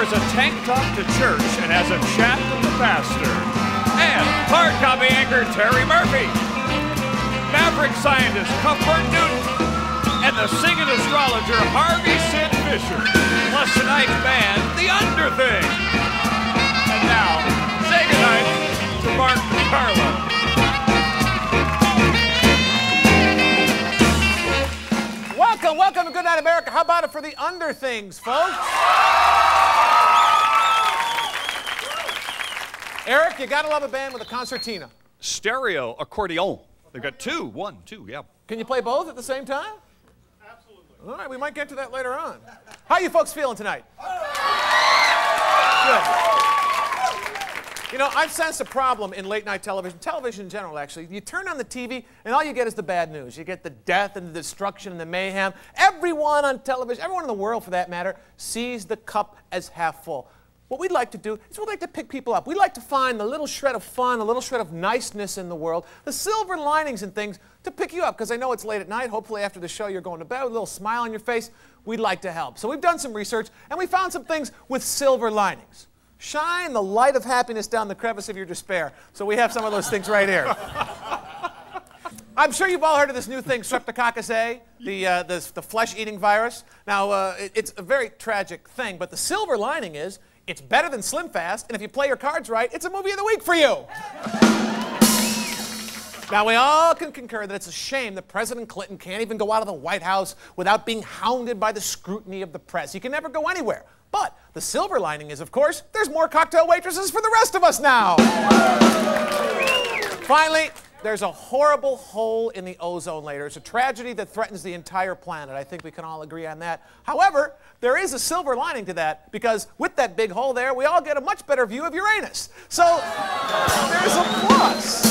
wears a tank top to church and has a chat with the pastor. And hard copy anchor Terry Murphy. Maverick scientist Cuthbert Newton. And the singing astrologer Harvey Sid Fisher. Plus tonight's band, The Underthing. And now, say goodnight to Mark DeCarlo. Welcome to Goodnight America. How about it for the Underthings, folks? Eric, you gotta love a band with a concertina. Stereo accordion. They've got two. One, two, yeah. Can you play both at the same time? Absolutely. All right, we might get to that later on. How you folks feeling tonight? Good. You know, I've sensed a problem in late-night television in general, actually. You turn on the TV, and all you get is the bad news. You get the death and the destruction and the mayhem. Everyone on television, everyone in the world, for that matter, sees the cup as half full. What we'd like to do is we'd like to pick people up. We'd like to find the little shred of fun, the little shred of niceness in the world, the silver linings and things to pick you up, because I know it's late at night. Hopefully after the show you're going to bed with a little smile on your face. We'd like to help. So we've done some research, and we found some things with silver linings. Shine the light of happiness down the crevice of your despair. So we have some of those things right here. I'm sure you've all heard of this new thing, Streptococcus A, the flesh-eating virus. Now, it's a very tragic thing, but the silver lining is it's better than Slim Fast, and if you play your cards right, it's a movie of the week for you. Now, we all can concur that it's a shame that President Clinton can't even go out of the White House without being hounded by the scrutiny of the press. He can never go anywhere. But the silver lining is, of course, there's more cocktail waitresses for the rest of us now. Finally, there's a horrible hole in the ozone layer. It's a tragedy that threatens the entire planet. I think we can all agree on that. However, there is a silver lining to that, because with that big hole there, we all get a much better view of Uranus. So there's a plus.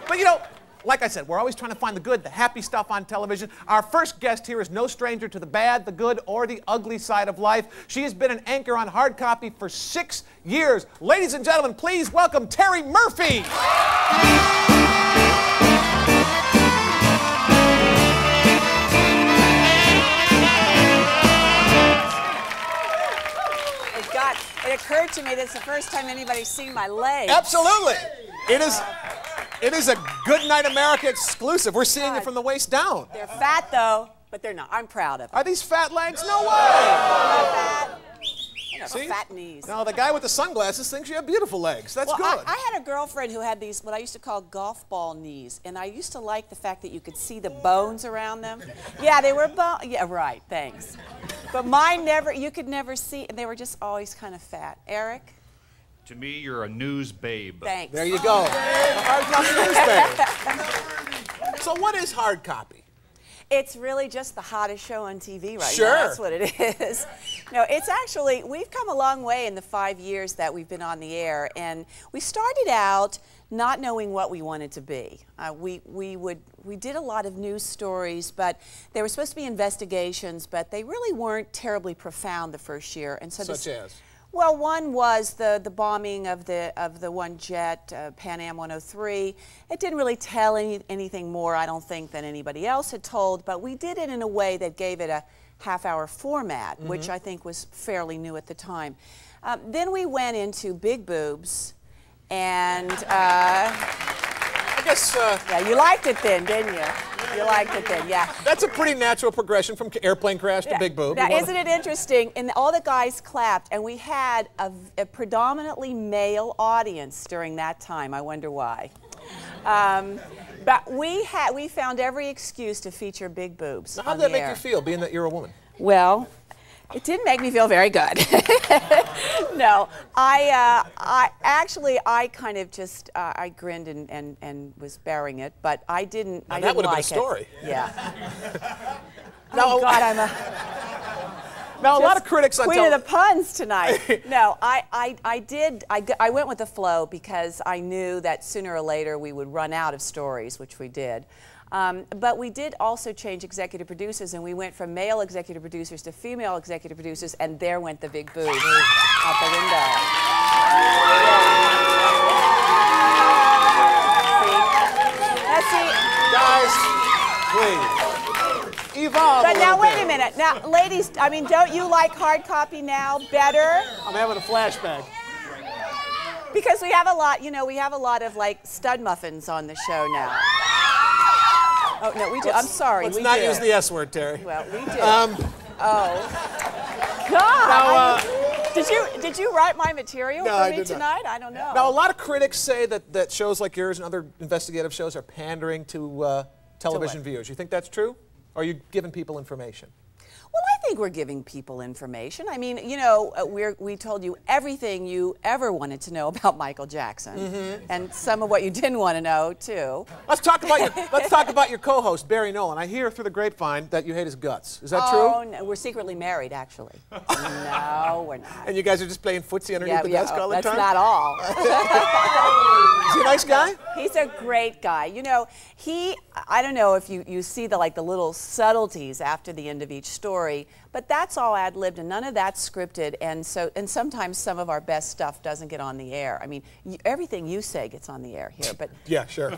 But you know, like I said, we're always trying to find the good, the happy stuff on television. Our first guest here is no stranger to the bad, the good, or the ugly side of life. She has been an anchor on hard copy for 6 years. Ladies and gentlemen, please welcome Terry Murphy. It occurred to me that's the first time anybody's seen my legs. Absolutely. It is a Goodnight America exclusive. We're seeing it from the waist down. They're fat, though, but they're not. I'm proud of them. Are these fat legs? No way. Fat. See? Fat knees. Now, the guy with the sunglasses thinks you have beautiful legs. That's good. I had a girlfriend who had these, what I used to call golf ball knees, and I used to like the fact that you could see the bones around them. Yeah, they were bones. Yeah, right, thanks. But mine never, you could never see, they were just always kind of fat. Eric? To me, you're a news babe. Thanks. There you go. Hard copy news babe. So what is hard copy? It's really just the hottest show on TV right Sure. now. That's what it is. No, it's actually, we've come a long way in the 5 years that we've been on the air, and we started out not knowing what we wanted to be. We did a lot of news stories, but they were supposed to be investigations, but they really weren't terribly profound the first year. And so Such as? Well, one was the bombing of the one jet, Pan Am 103. It didn't really tell anything more, I don't think, than anybody else had told, but we did it in a way that gave it a half-hour format, which I think was fairly new at the time. Then we went into big boobs, and I guess... yeah, you liked it then, didn't you? You liked it then, yeah. That's a pretty natural progression from airplane crash to big boob. Now, isn't it interesting? And all the guys clapped, and we had a predominantly male audience during that time. I wonder why. But we found every excuse to feature big boobs. Now, how did that make you feel, being that you're a woman? Well, it didn't make me feel very good. No, I kind of just, I grinned and was bearing it, but I didn't, now, I didn't like it. that would have been a story. Yeah. Now, oh, God, now, a lot of critics on Queen of the puns tonight. No, I went with the flow because I knew that sooner or later we would run out of stories, which we did. But we did also change executive producers, and we went from male executive producers to female executive producers, and there went the big boob out the window. See? Guys, please. evolved. But now, wait a minute. Now, ladies, I mean, don't you like hard copy now better? I'm having a flashback. Because we have a lot, you know, we have a lot of like stud muffins on the show now. Oh, no, we do. I'm sorry. Let's we not do. use the S word, Terry. Well, we do. God. Did you write my material for me tonight? I don't know. Now, a lot of critics say that shows like yours and other investigative shows are pandering to television viewers. You think that's true? Or are you giving people information? Well, I think we're giving people information. I mean, you know, we told you everything you ever wanted to know about Michael Jackson, and some of what you didn't want to know too. Let's talk about your co-host Barry Nolan. I hear through the grapevine that you hate his guts. Is that true? Oh, no, we're secretly married, actually. No, we're not. And you guys are just playing footsie underneath the desk all the time? That's not all. Is he a nice guy? He's a great guy. You know, I don't know if you see the little subtleties after the end of each story, but that's all ad-libbed and none of that's scripted, and sometimes some of our best stuff doesn't get on the air. I mean, everything you say gets on the air here, but yeah, sure.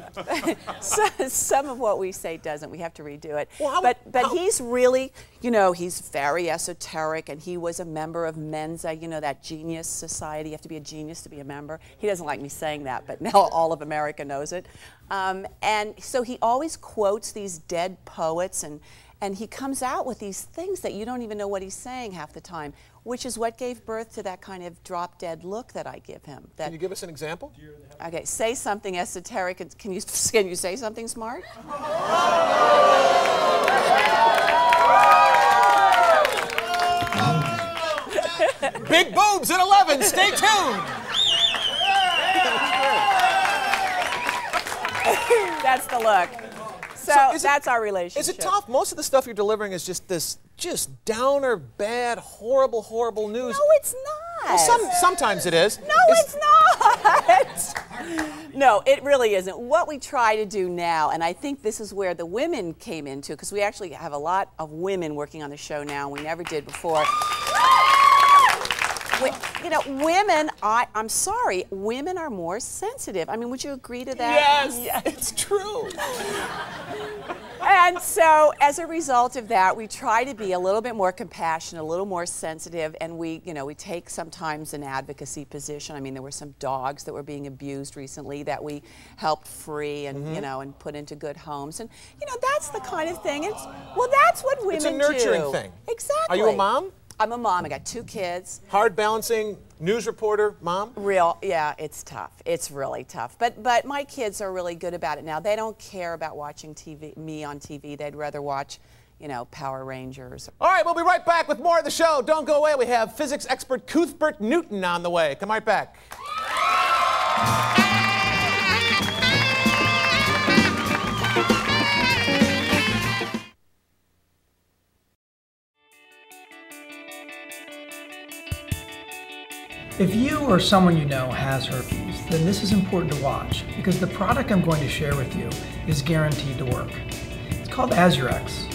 some of what we say doesn't. We have to redo it. Well, but he's really, you know, he's very esoteric, and he was a member of Mensa, you know, that genius society. You have to be a genius to be a member. He doesn't like me saying that, but now all of America knows it. And so he always quotes these dead poets, and he comes out with these things that you don't even know what he's saying half the time, which is what gave birth to that kind of drop-dead look that I give him. Can you give us an example? Okay, say something esoteric. Can you say something smart? Big boobs at 11. Stay tuned. That's the look. So that's our relationship. Is it tough? Most of the stuff you're delivering is just downer, bad, horrible news. No, it's not. Well, sometimes it is. No, it's not. No, it really isn't. What we try to do now, and I think this is where the women came into, because we actually have a lot of women working on the show now, and we never did before. You know, women, I'm sorry, women are more sensitive. I mean, would you agree to that? Yes, it's true. And so, as a result of that, we try to be a little bit more compassionate, a little more sensitive, and we take sometimes an advocacy position. I mean, there were some dogs that were being abused recently that we helped free and, you know, and put into good homes. And, you know, that's the kind of thing. Well, that's what women do. It's a nurturing thing. Exactly. Are you a mom? I'm a mom. I got 2 kids. Hard balancing news reporter, mom? Yeah, it's tough. It's really tough. But my kids are really good about it now. They don't care about watching me on TV. They'd rather watch, you know, Power Rangers. All right, we'll be right back with more of the show. Don't go away. We have physics expert Cuthbert Newton on the way. Come right back. If you or someone you know has herpes, then this is important to watch because the product I'm going to share with you is guaranteed to work. It's called Ezzor X.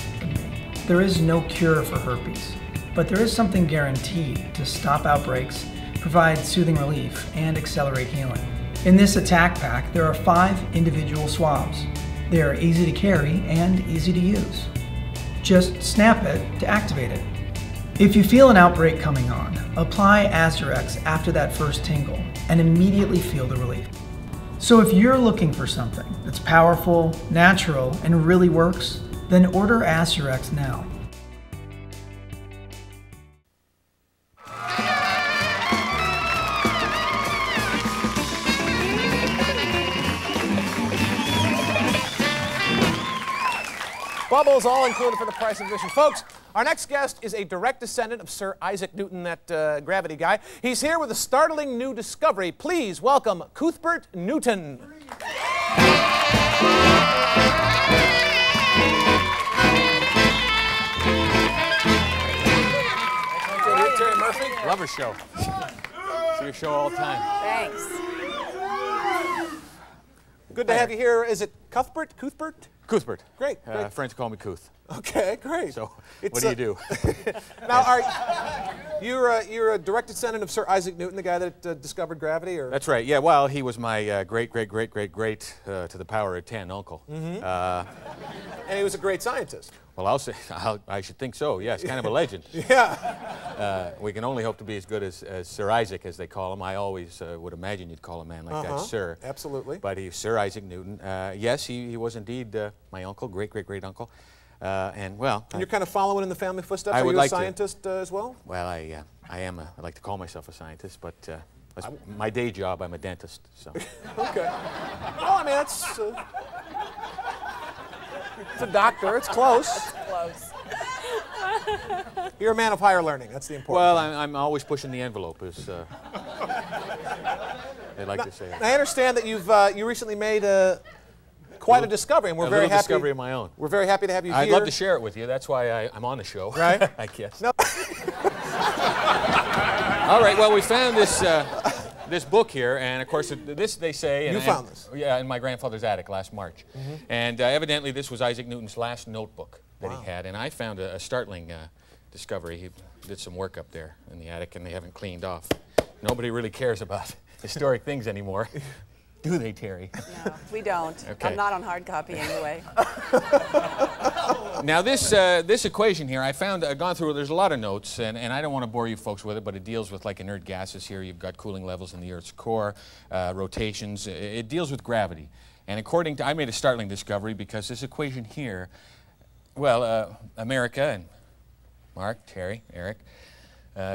There is no cure for herpes, but there is something guaranteed to stop outbreaks, provide soothing relief, and accelerate healing. In this attack pack, there are 5 individual swabs. They are easy to carry and easy to use. Just snap it to activate it. If you feel an outbreak coming on, apply Ezzor X after that first tingle and immediately feel the relief. So if you're looking for something that's powerful, natural, and really works, then order Ezzor X now. Bubbles all included for the price of admission. Folks, our next guest is a direct descendant of Sir Isaac Newton, that gravity guy. He's here with a startling new discovery. Please welcome Cuthbert Newton. Terry Murphy. Love her show. See your show all the time. Thanks. Good to have you here. Is it Cuthbert? Cuthbert. Great. Friends call me Cuth. Okay, great. So what do you do? Now, you're a direct descendant of Sir Isaac Newton, the guy that discovered gravity, or? That's right. Yeah. Well, he was my great to the power of 10 uncle. And he was a great scientist. Well, I should think so. Yes, kind of a legend. Yeah. We can only hope to be as good as Sir Isaac, as they call him. I always would imagine you'd call a man like that Sir. Absolutely. But he's Sir Isaac Newton. Yes, he was indeed my uncle, great uncle. And well, and you're kind of following in the family footsteps. I Are would you like a scientist as well? Well, I am. I like to call myself a scientist, but that's my day job. I'm a dentist. So. Okay. Well, I mean, that's. It's a doctor. It's close. It's close. You're a man of higher learning. That's the important. Well, thing. I'm always pushing the envelope, as they like to say. I understand that you recently made quite a discovery, and we're very happy. Discovery of my own. We're very happy to have you here. I'd love to share it with you. That's why I'm on the show. Right? I guess. No. All right. Well, we found this this book here, and of course, this they say. You found this? Yeah, in my grandfather's attic last March, and evidently this was Isaac Newton's last notebook that he had, and I found a startling discovery. He did some work up there in the attic, and they haven't cleaned off. Nobody really cares about historic things anymore. Do they, Terry? No, we don't. Okay. I'm not on hard copy anyway. Now this equation here, I found, I've gone through, there's a lot of notes, and I don't want to bore you folks with it, but it deals with like inert gases here. You've got cooling levels in the Earth's core, rotations. It deals with gravity. And according to, I made a startling discovery because this equation here, well, America and Mark, Terry, Eric,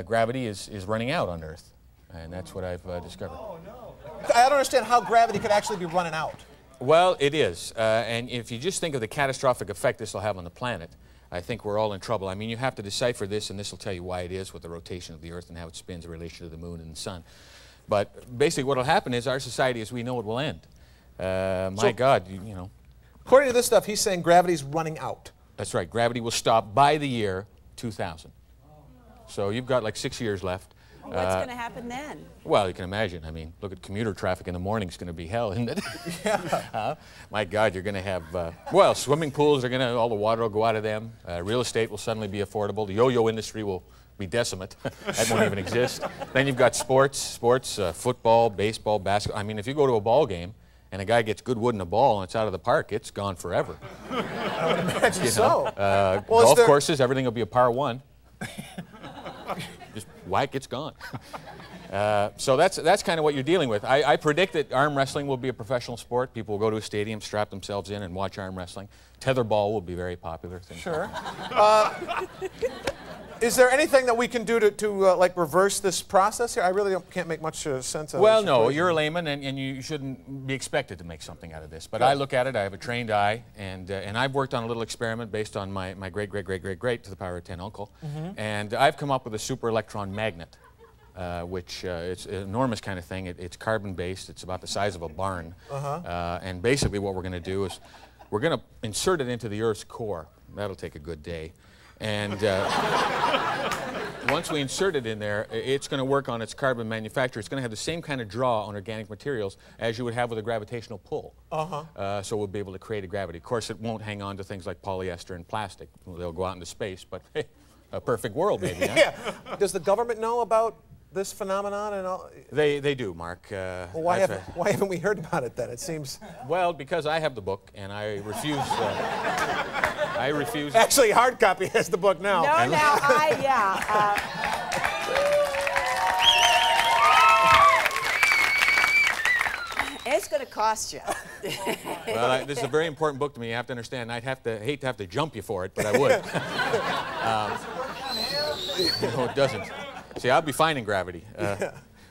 gravity is running out on Earth. And that's what I've discovered. Oh, no. I don't understand how gravity could actually be running out. Well, it is. And if you just think of the catastrophic effect this will have on the planet, I think we're all in trouble. I mean, you have to decipher this, and this will tell you why it is with the rotation of the Earth and how it spins in relation to the moon and the sun. But basically what will happen is our society as we know it will end. My God, you know. According to this stuff, he's saying gravity's running out. That's right. Gravity will stop by the year 2000. So you've got like 6 years left. What's going to happen then? Well, you can imagine. I mean, look at commuter traffic in the morning. It's going to be hell, isn't it? Yeah. My God, you're going to have, well, swimming pools are going to, all the water will go out of them. Real estate will suddenly be affordable. The yo-yo industry will be decimate. That won't even exist. Then you've got sports, football, baseball, basketball. I mean, if you go to a ball game and a guy gets good wood in a ball and it's out of the park, it's gone forever. I would imagine so. Golf courses, everything will be a par 1. Just whack, it's gone. So that's kind of what you're dealing with. I predict that arm wrestling will be a professional sport. People will go to a stadium, strap themselves in, and watch arm wrestling. Tetherball will be very popular. Sure. Is there anything that we can do to like reverse this process here? I really can't make much sense of it. Well, no, you're a layman, and you shouldn't be expected to make something out of this. But I look at it, I have a trained eye, and I've worked on a little experiment based on my great to the power of 10 uncle. And I've come up with a super electron magnet, which it's an enormous kind of thing. It's carbon-based. It's about the size of a barn. And basically what we're going to do is we're going to insert it into the Earth's core. That'll take a good day. And once we insert it in there, it's going to work on its carbon manufacture. It's going to have the same kind of draw on organic materials as you would have with a gravitational pull. So we'll be able to create a gravity. Of course, it won't hang on to things like polyester and plastic. They'll go out into space, but hey, a perfect world maybe. Huh? Yeah. Does the government know about this phenomenon and all? They do, Mark. Well, why haven't we heard about it then? It seems. Well, because I have the book and I refuse. I refuse. Actually, hard copy has the book now. No, now it's going to cost you. Well, this is a very important book to me. You have to understand. I'd hate to have to jump you for it, but I would. No, it doesn't. See, I'll be finding gravity.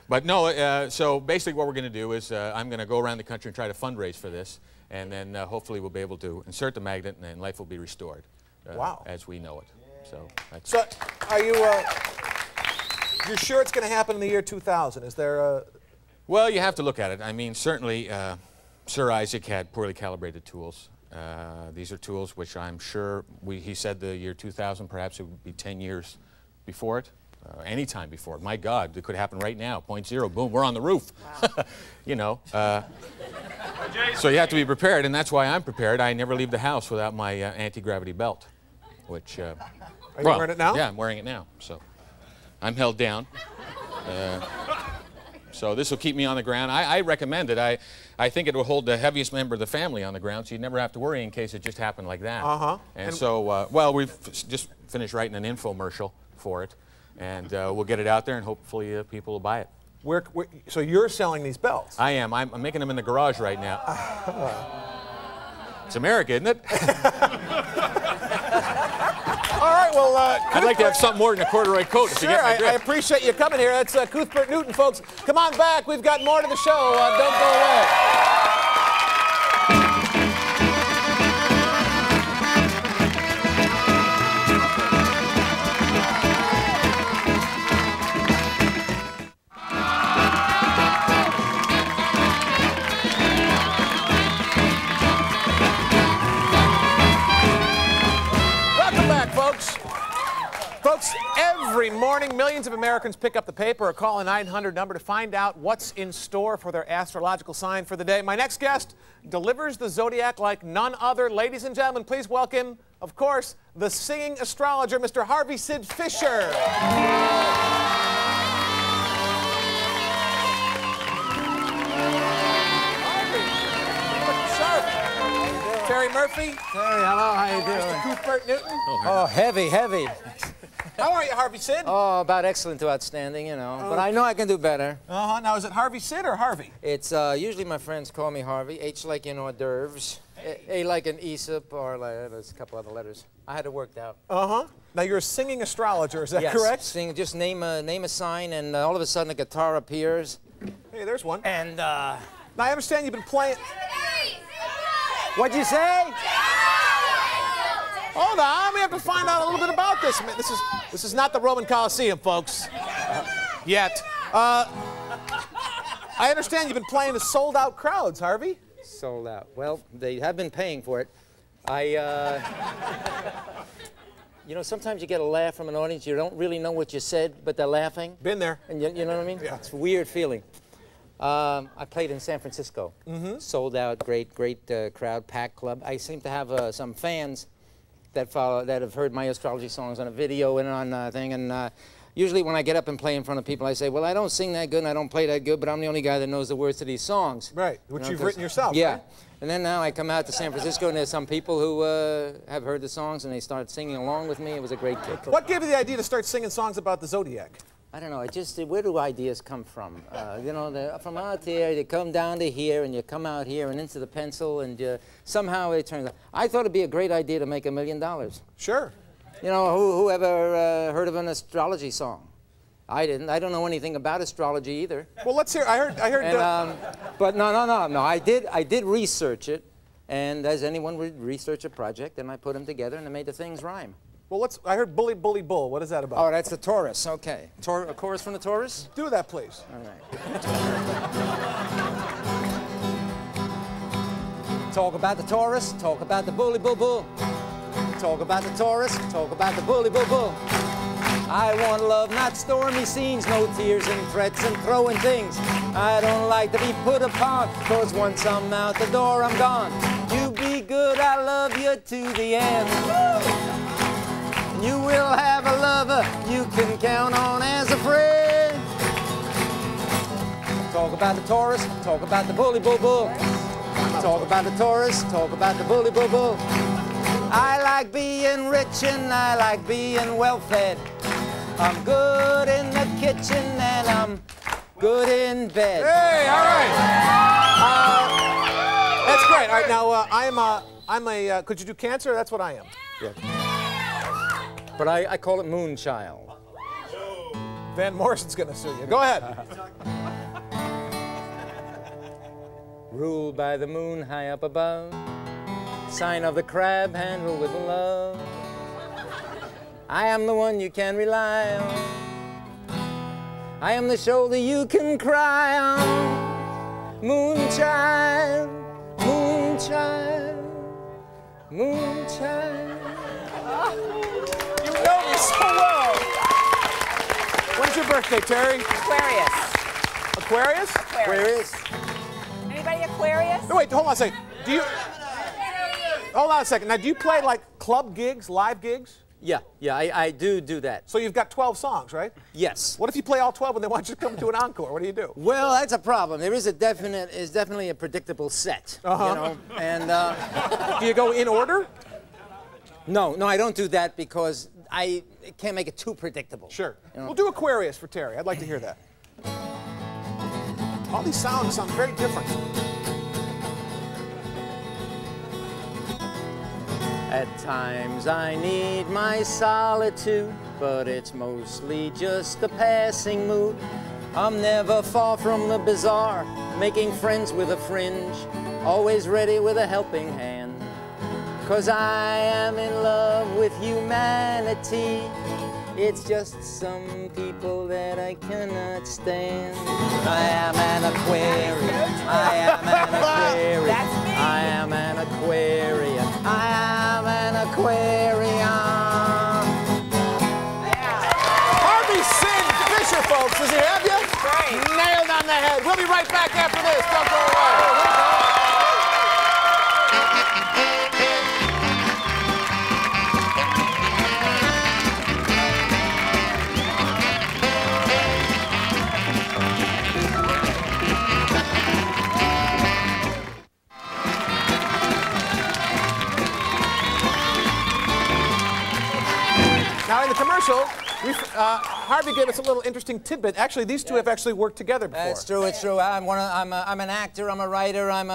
But no, so basically what we're going to do is I'm going to go around the country and try to fundraise for this, and then hopefully we'll be able to insert the magnet, and then life will be restored as we know it. So are you you're sure it's going to happen in the year 2000? Is there a... Well, you have to look at it. I mean, certainly Sir Isaac had poorly calibrated tools. These are tools which I'm sure, he said the year 2000, perhaps it would be 10 years before it. Any time before it. My God, it could happen right now. 0.0, boom, we're on the roof. Wow. You know. So you have to be prepared, and that's why I'm prepared. I never leave the house without my anti-gravity belt. which... Are you wearing it now? Yeah, I'm wearing it now. So I'm held down. So this will keep me on the ground. I recommend it. I think it will hold the heaviest member of the family on the ground, so you'd never have to worry in case it just happened like that. And so, well, we've just finished writing an infomercial for it, and we'll get it out there, and hopefully people will buy it. So you're selling these belts? I am. I'm making them in the garage right now. It's America, isn't it? All right, well, I'd like to have something more than a corduroy coat. If sure, you get my I drift. appreciate you coming here. That's Cuthbert Newton, folks. Come on back. We've got more to the show. Don't go away. Folks, every morning, millions of Americans pick up the paper or call a 900 number to find out what's in store for their astrological sign for the day. My next guest delivers the zodiac like none other. Ladies and gentlemen, please welcome, of course, the singing astrologer, Mr. Harvey Sid Fisher. Terry Murphy. Terry, hello, how you doing? Mr. Cuthbert Newton. Oh, heavy, heavy. How are you, Harvey Sid? Oh, about excellent to outstanding, you know. But I know I can do better. Now, is it Harvey Sid or Harvey? It's usually my friends call me Harvey. H like in hors d'oeuvres. A like an Aesop, or like, there's a couple other letters. I had it worked out. Now, you're a singing astrologer, is that yes, correct? Sing, just name a sign, and all of a sudden a guitar appears. Hey, there's one. And, now, I understand you've been playing... What'd you say? Hold on, we have to find out a little bit about this. This is not the Roman Coliseum, folks. Yet. I understand you've been playing to sold-out crowds, Harvey. Sold out. Well, they have been paying for it. You know, sometimes you get a laugh from an audience. You don't really know what you said, but they're laughing. Been there. And you know what I mean? Yeah. It's a weird feeling. I played in San Francisco. Sold out, great crowd, packed club. I seem to have some fans that have heard my astrology songs on a video and on thing. And usually when I get up and play in front of people, I say, well, I don't sing that good and I don't play that good, but I'm the only guy that knows the words to these songs. Right, which you've written yourself, Yeah. right? And then now I come out to San Francisco and there's some people who have heard the songs and they start singing along with me. It was a great kick. What gave you the idea to start singing songs about the zodiac? I don't know, where do ideas come from? You know, from out there, they come down to here, and you come out here and into the pencil, and somehow it turns out. I thought it'd be a great idea to make $1 million. Sure. You know, who ever heard of an astrology song? I didn't. I don't know anything about astrology either. Well, let's hear. I heard. And, but no. I did research it, and as anyone would research a project, and I put them together, and I made the things rhyme. Well, I heard Bully, Bully, Bull. What is that about? Oh, that's the Taurus. Okay. A chorus from the Taurus? Do that, please. All right. Talk about the Taurus, talk about the bully, bull, bull. Talk about the Taurus, talk about the bully, bull, bull. I want love, not stormy scenes, no tears and threats and throwing things. I don't like to be put upon, cause once I'm out the door, I'm gone. You be good, I love you to the end. You will have a lover you can count on as a friend. Talk about the Taurus, talk about the bully, bull, bull. Talk about the Taurus, talk about the bully, bull, bull. I like being rich and I like being well-fed. I'm good in the kitchen and I'm good in bed. Hey, all right. That's great. All right, now I'm a. Could you do Cancer? That's what I am. Yeah. But I call it Moonchild. Van Morrison's gonna sue you. Go ahead. Ruled by the moon high up above, sign of the crab handled with love. I am the one you can rely on. I am the shoulder you can cry on. Moonchild, moonchild, moonchild. You know me so well. When's your birthday, Terry? Aquarius. Aquarius? Aquarius. Anybody Aquarius? No, wait, hold on a second. Hold on a second. Now, do you play like club gigs, live gigs? Yeah, I do that. So you've got 12 songs, right? Yes. What if you play all 12 and they want you to come to an encore? What do you do? Well, that's a problem. There is definitely a predictable set, you know, and Do you go in order? no, I don't do that because I can't make it too predictable. Sure. You know? We'll do Aquarius for Terry. I'd like to hear that. All these sounds sound very different. At times I need my solitude, but it's mostly just a passing mood. I'm never far from the bizarre, making friends with a fringe, always ready with a helping hand. 'Cause I am in love with humanity. It's just some people that I cannot stand. I am an aquarium. I am an aquarium. That's me. I am an aquarium. I am an aquarium. Harvey Sid Fisher, folks. Does he have you? Great. Nailed on the head. We'll be right back after this. Don't go away. Now, in the commercial, Harvey gave us a little interesting tidbit. Actually, these two have actually worked together before. It's true, it's true. I'm an actor, I'm a writer, I'm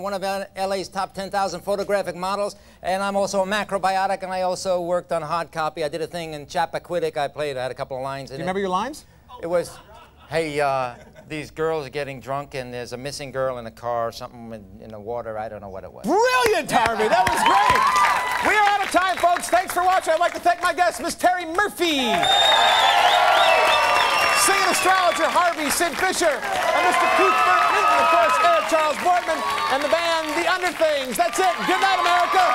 one of LA's top 10,000 photographic models, and I'm also a macrobiotic, and I also worked on hard copy. I did a thing in Chappaquiddick. I had a couple of lines in it. Do you remember your lines? It was, hey, these girls are getting drunk, and there's a missing girl in a car, or something in the water. I don't know what it was. Brilliant, Harvey. That was great. We are out of time, folks. Thanks for watching. I'd like to thank my guest, Miss Terry Murphy. Singing astrologer Harvey Sid Fisher. And Mr. Keith Burton, and of course, Eric Charles Boardman, and the band The Underthings. That's it. Good night, America.